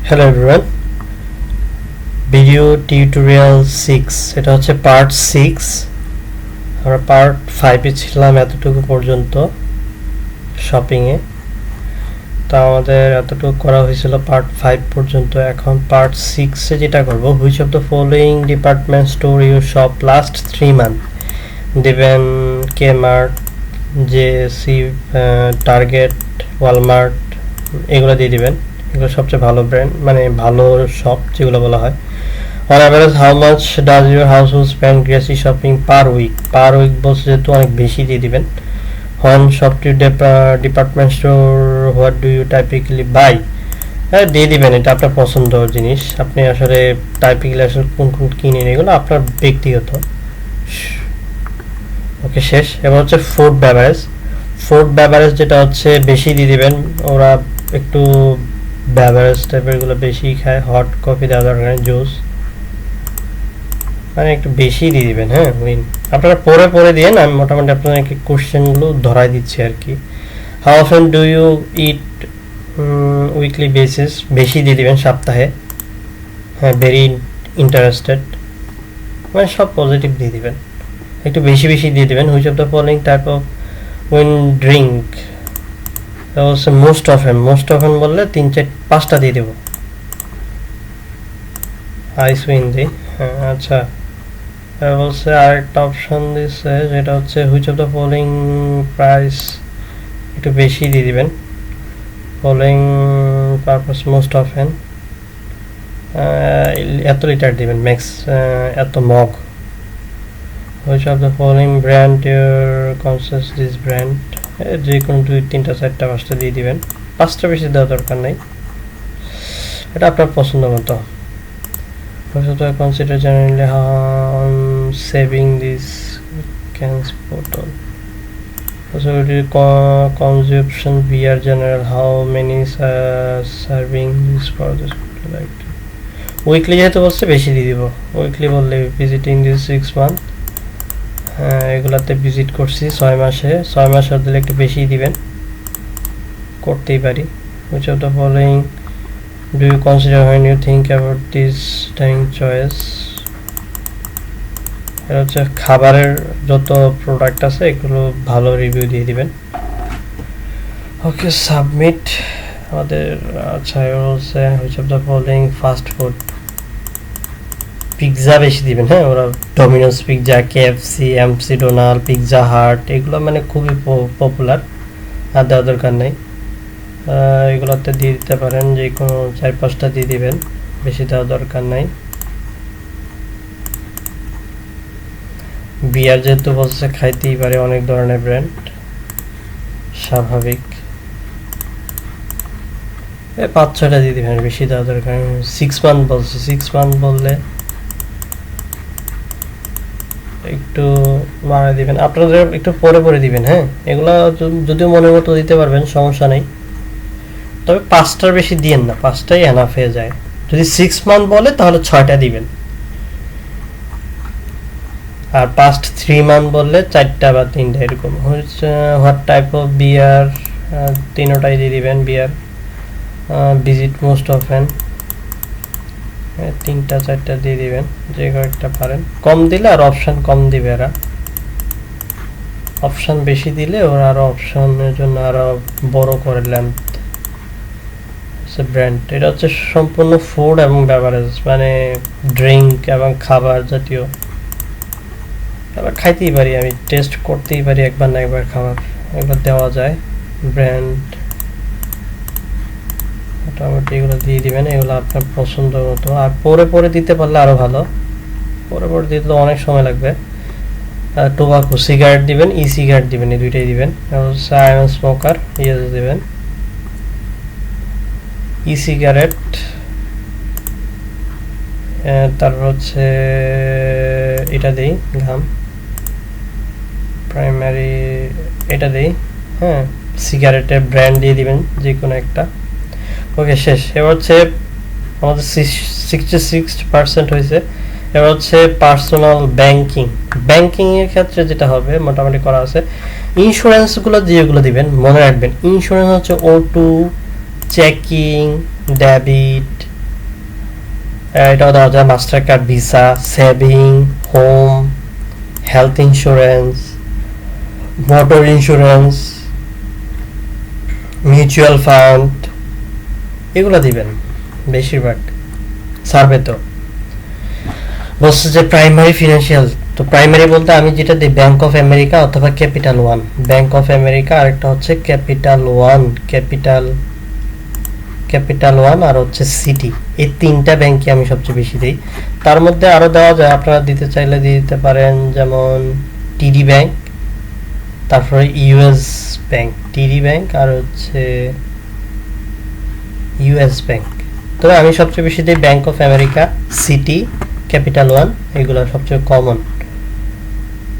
Hello everyone, video tutorial 6 এটা হচ্ছে part 6। আমরা পার্ট 5-এ ছিলাম এতটুকু পর্যন্ত শপিংয়ে। তো আমাদের এতটুকু করা হয়েছিল পার্ট 5 পর্যন্ত। এখন পার্ট 6-এ যেটা করব, which of the following department store you shop last 3 month. দেবেন Kmart, JAC, Target, Walmart, এগুলো দিয়ে দিবেন। এগুলো সবচেয়ে ভালো ব্র্যান্ড, মানে ভালো শপ যেগুলো বলা হয়। On average, how much does your household spend grocery shopping per week? Per week বলছে যেহেতু অনেক বেশি দিয়ে দিবেন। When shop to department store, what do you typically buy? হ্যাঁ, দিয়ে দিবেন, এটা আপনার পছন্দের জিনিস। আপনি আসলে টাইপিক্যালি আসলে কোন কোন কিনেন এগুলো আপনার ব্যক্তিগত। ওকে, শেষ। এবার হচ্ছে ফুড বেভারেজ। ফুড বেভারেজ যেটা হচ্ছে বেশি দিয়ে দিবেন। ওরা একটু বেভারেজ টাইপের গুলো বেশি খায়। হট কফি দেওয়া দরকার, জুস মানে একটু বেশি দিয়ে দিবেন। হ্যাঁ, উইন আপনারা পরে দিয়েন, আমি মোটামুটি আপনাদেরকে কোশ্চেনগুলো ধরাই দিচ্ছি আর কি। How often do you eat weekly basis? বেশি দিয়ে দিবেন, সপ্তাহে। হ্যাঁ, ভেরি ইন্টারেস্টেড, মানে সব পজিটিভ দিয়ে দিবেন, একটু বেশি বেশি দিয়ে দিবেন। Which of the following type of win drink? হচ্ছে মোস্ট অফেন বললে 3-4-5টা দিয়ে দেবো। আইস উইন দিই। হ্যাঁ, আচ্ছা। বলছে আরেকটা অপশন দিচ্ছে যেটা হচ্ছে which of the following price, একটু বেশি দিয়ে দিবেন। ফলোইং পারপাস মোস্ট অফেন, এত লিটার দিবেন ম্যাক্স, এত mug. Which of the following brand your conscious this brand? যে কোনো 2-3-4-5টা দিয়ে দিবেন, 5টা বেশি দেওয়া দরকার নেই, এটা আপনার পছন্দ মতো। Consider generally on saving this cans bottle. Also, consumption beer general, how many serving is for this like weekly? যেহেতু বলছে বেশি দিয়ে দিব, উইকলি বললে ভিজিটিং দিস 6 মান্থ। হ্যাঁ, এগুলাতে ভিজিট করছি 6 মাসে। 6 মাসে দিলে একটু বেশি দিবেন, করতেই পারি। which of the following do you consider when you think about this dining choice? এটা হচ্ছে খাবারের যত প্রোডাক্ট আছে এগুলো ভালো রিভিউ দিয়ে দিবেন। ওকে, সাবমিট আমাদের। আচ্ছা, এবার হচ্ছে which of the following fast food? Pizza বেশি দিবেন। হ্যাঁ, ওরা Domino's pizza, KFC, MC Donald, Pizza Hut এগুলো মানে খুবই পপুলার, আর দেওয়া দরকার নেই। এগুলোতে দিয়ে দিতে পারেন, যে কোনো 4-5টা দিয়ে দিবেন, বেশি দেওয়া দরকার নাই। বিয়ার যেহেতু বলছে খাইতেই পারে অনেক ধরনের ব্র্যান্ড, স্বাভাবিক। 5-6টা দিয়ে দিবেন, বেশি দেওয়া দরকার। 6 মান্থ বলছে, 6 মান্থ বললে একটু বাড়ায় দিবেন, আপনাদের একটু পরে দিবেন। হ্যাঁ, এগুলা যদিও মনের মতো দিতে পারবেন, সমস্যা নেই, তবে 5টার বেশি দিয়েন না, 5টাই এনাফ হয়ে যায়। যদি 6 মান্থ বলে তাহলে 6টা দিবেন, আর পাস্ট 3 মান্থ বললে 4টা বা 3টা এরকম। What type of beer? 3টাই দিয়ে দিবেন বিয়ার। ভিজিট মোস্ট অফেন, 3-4টা দিয়ে দিবেন, যে কয়েকটা পারেন। কম দিলে আর অপশন কম দিবে এরা, অপশন বেশি দিলে ওরা আরো অপশনের জন্য আরো বড় করে লেন্থ। ব্র্যান্ড এটা হচ্ছে সম্পূর্ণ ফুড এবং বেভারেজ, মানে ড্রিঙ্ক এবং খাবার জাতীয়। এবার খাইতেই পারি, আমি টেস্ট করতেই পারি একবার না একবার খাবার, এগুলো দেওয়া যায়। ব্র্যান্ড মোটামুটি এগুলো দিয়ে দিবেন, এগুলো আপনার পছন্দ মতো। আর পরে দিতে পারলে আরো ভালো, পরে দিতে অনেক সময় লাগবে। টোবাকো, সিগারেট দিবেন, ই সিগারেট দিবেন, এই দুইটাই দিবেন। আই এম স্মোকার, ইয়েস দিবেন। ই সিগারেট, তারপর হচ্ছে এটা দেই, ঘাম প্রাইমারি, এটা দেই। হ্যাঁ, সিগারেটের ব্র্যান্ড দিয়ে দিবেন যে কোনো একটা। ওকে, শেষ। এবার হচ্ছে আমাদের 66% হয়েছে। এবার হচ্ছে পার্সোনাল ব্যাংকিং এর ক্ষেত্রে যেটা হবে মোটামুটি করা আছে। ইন্স্যুরেন্সগুলো যেগুলো দিবেন মনে রাখবেন, ইন্স্যুরেন্স হচ্ছে O2, চেকিং, ডেবিট, এটাও দেওয়া যায় master card, visa, saving, home, health insurance, motor insurance, mutual fund, এগুলো দিবেন বেশিরভাগ সার্ভে। তো বলছে যে প্রাইমারি ফিনান্সিয়াল, তো প্রাইমারি বলতে আমি যেটা দিই ব্যাংক অফ আমেরিকা অথবা capital one. Bank of America, আরেকটা হচ্ছে ক্যাপিটাল ওয়ান, ক্যাপিটাল ওয়ান আর হচ্ছে সিটি। এই তিনটা ব্যাংকই আমি সবচেয়ে বেশি দিই। তার মধ্যে আরও দেওয়া যায়, আপনারা দিতে চাইলে দিয়ে দিতে পারেন, যেমন টিডি ব্যাংক, তারপরে ইউএস ব্যাংক, টিডি ব্যাংক আর হচ্ছে ইউএস ব্যাংক। তবে আমি সবচেয়ে বেশি দিই bank of America, Citi, Capital One, এগুলো সবচেয়ে কমন।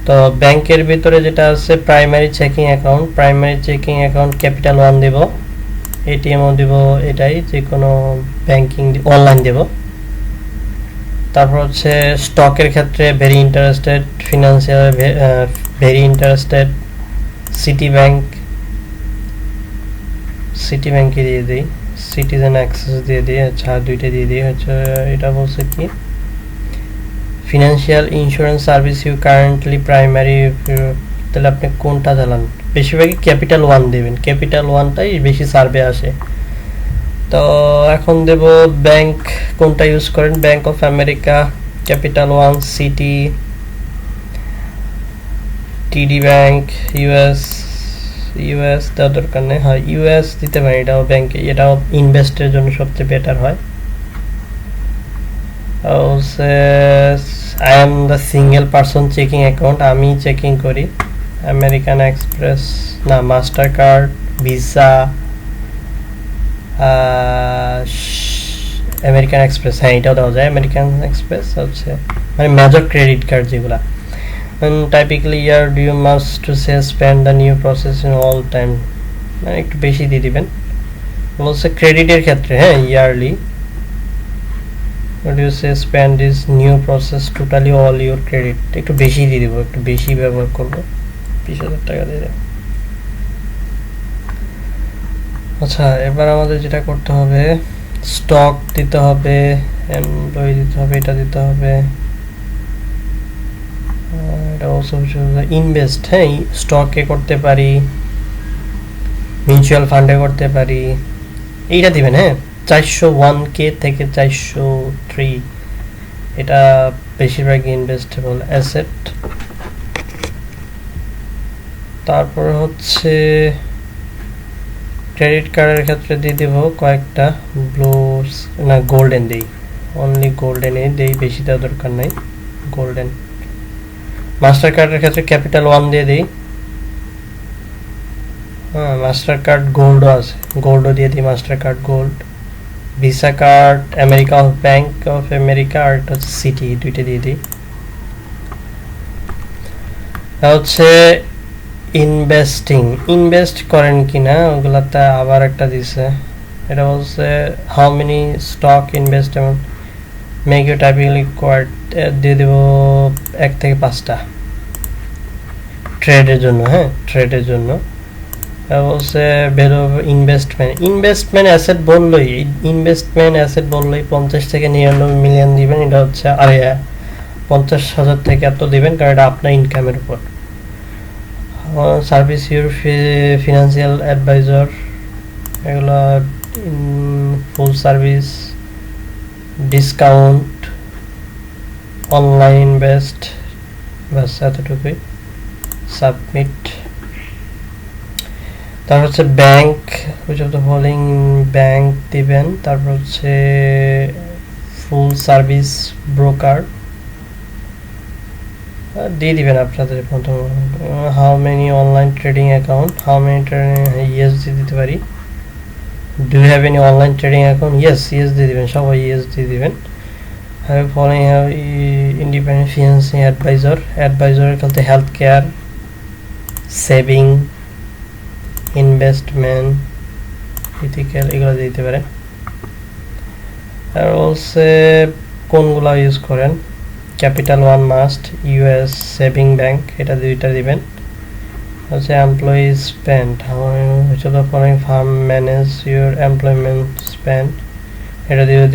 তো ব্যাংকের ভিতরে যেটা আছে primary checking account, primary checking account Capital One দেব, এটিএমও দেব, এটাই যে কোনো ব্যাংকিং অনলাইন দেব। তারপর হচ্ছে স্টকের ক্ষেত্রে very interested, financial very interested, city ব্যাংকে দিয়ে দিই, সিটিজেন অ্যাক্সেস দিয়ে দিই, আচ্ছা দুইটা দিয়ে দিই। হচ্ছে এটা বলছে কি financial insurance service you currently primary, তাহলে আপনি কোনটা চালান? বেশিরভাগই ক্যাপিটাল ওয়ান দেবেন, ক্যাপিটাল ওয়ানটাই বেশি সার্ভে আসে। তো এখন দেব ব্যাংক কোনটা ইউজ করেন, bank of America, capital one, Citi, TD bank, US দেওয়ার দরকার নেই, হয় ইউএস দিতে পারি, এটাও ব্যাংকে, এটাও ইনভেস্টের জন্য সবচেয়ে বেটার হয়। I am the single person checking account, আমি চেকিং করি। আমেরিকান এক্সপ্রেস, না master card, visa, American Express, হ্যাঁ এটাও দেওয়া যায়। আমেরিকান এক্সপ্রেস হচ্ছে মানে মেজর ক্রেডিট কার্ড যেগুলা। Typically year do you must to say spend the new process in all time, মানে একটু বেশি দিয়ে দিবেন। বলছে ক্রেডিটের ক্ষেত্রে, হ্যাঁ yearly what you say spend this new process totally all your credit, একটু বেশি দিয়ে দিব, একটু বেশি ব্যবহার করব, 20,000 টাকা দিয়ে দেব। আচ্ছা এবার আমাদের যেটা করতে হবে, স্টক দিতে হবে, এমপ্লয়ি দিতে হবে, এটা দিতে হবে, এটা অলসো ইনভেস্ট, হ্যাঁ স্টকে করতে পারি, মিউচুয়াল ফান্ডে করতে পারি, এইটা দিবেন। হ্যাঁ 401k থেকে 403, এটা বেশিরভাগ ইনভেস্টেবল অ্যাসেট। তারপর হচ্ছে ক্রেডিট কার্ডের ক্ষেত্রে দিয়ে দেব কয়েকটা, ব্লু না গোল্ডেন দিই, অনলি গোল্ডেনই দিই, বেশি দেওয়ার দরকার নেই, গোল্ডেন। মাস্টার কার্ডের ক্ষেত্রে ক্যাপিটাল ওয়ান দিয়ে দিই, হ্যাঁ মাস্টার কার্ড গোল্ডও আছে, গোল্ডও দিয়ে দিই, Mastercard gold. Visa card America of bank of America, আর এটা হচ্ছে সিটি, দুইটা দিয়ে দিই। হচ্ছে ইনভেস্ট করেন কিনা ওগুলাতে আবার একটা দিছে, এটা বলছে হাউ মেনি স্টক ইনভেস্ট, এমন মেক ইউ টাইপিক্যালি কোয়ার্ট দিয়ে দেব 1 থেকে 5টা ট্রেডের জন্য, হ্যাঁ ট্রেডের জন্য। বলছে ভ্যালু ইনভেস্টমেন্ট অ্যাসেট বললেই 50 থেকে 99 মিলিয়ন দিবেন, এটা হচ্ছে আর 50,000 থেকে এত দিবেন, কারণ এটা আপনার ইনকামের উপর। সার্ভিস ইউর ফিনান্সিয়াল অ্যাডভাইজার, এগুলো full service, discount, online invest, বাস এতটুকুই, সাবমিট। তারপর হচ্ছে bank, which of the following bank দিবেন, তারপর হচ্ছে ফুল সার্ভিস ব্রোকার দিয়ে দিবেন আপনাদের প্রথম। How many online trading account, how many trading, yes দিয়ে দিতে পারি। Do you have any online trading account, yes দিয়ে দিবেন, সবাই ইয়েস দিয়ে দিবেন। Have following have independent financing অ্যাডভাইজারের ক্ষেত্রে health care, saving, investment, ethical, এগুলো দিতে পারেন। আর বলছে কোনগুলো ইউজ করেন, Capital One must, US saving bank, এটা দুইটা দিবেন। হচ্ছে এমপ্লয়ি স্পেন্ড, হচ্ছে firm manage your employment spend, এটা দিয়ে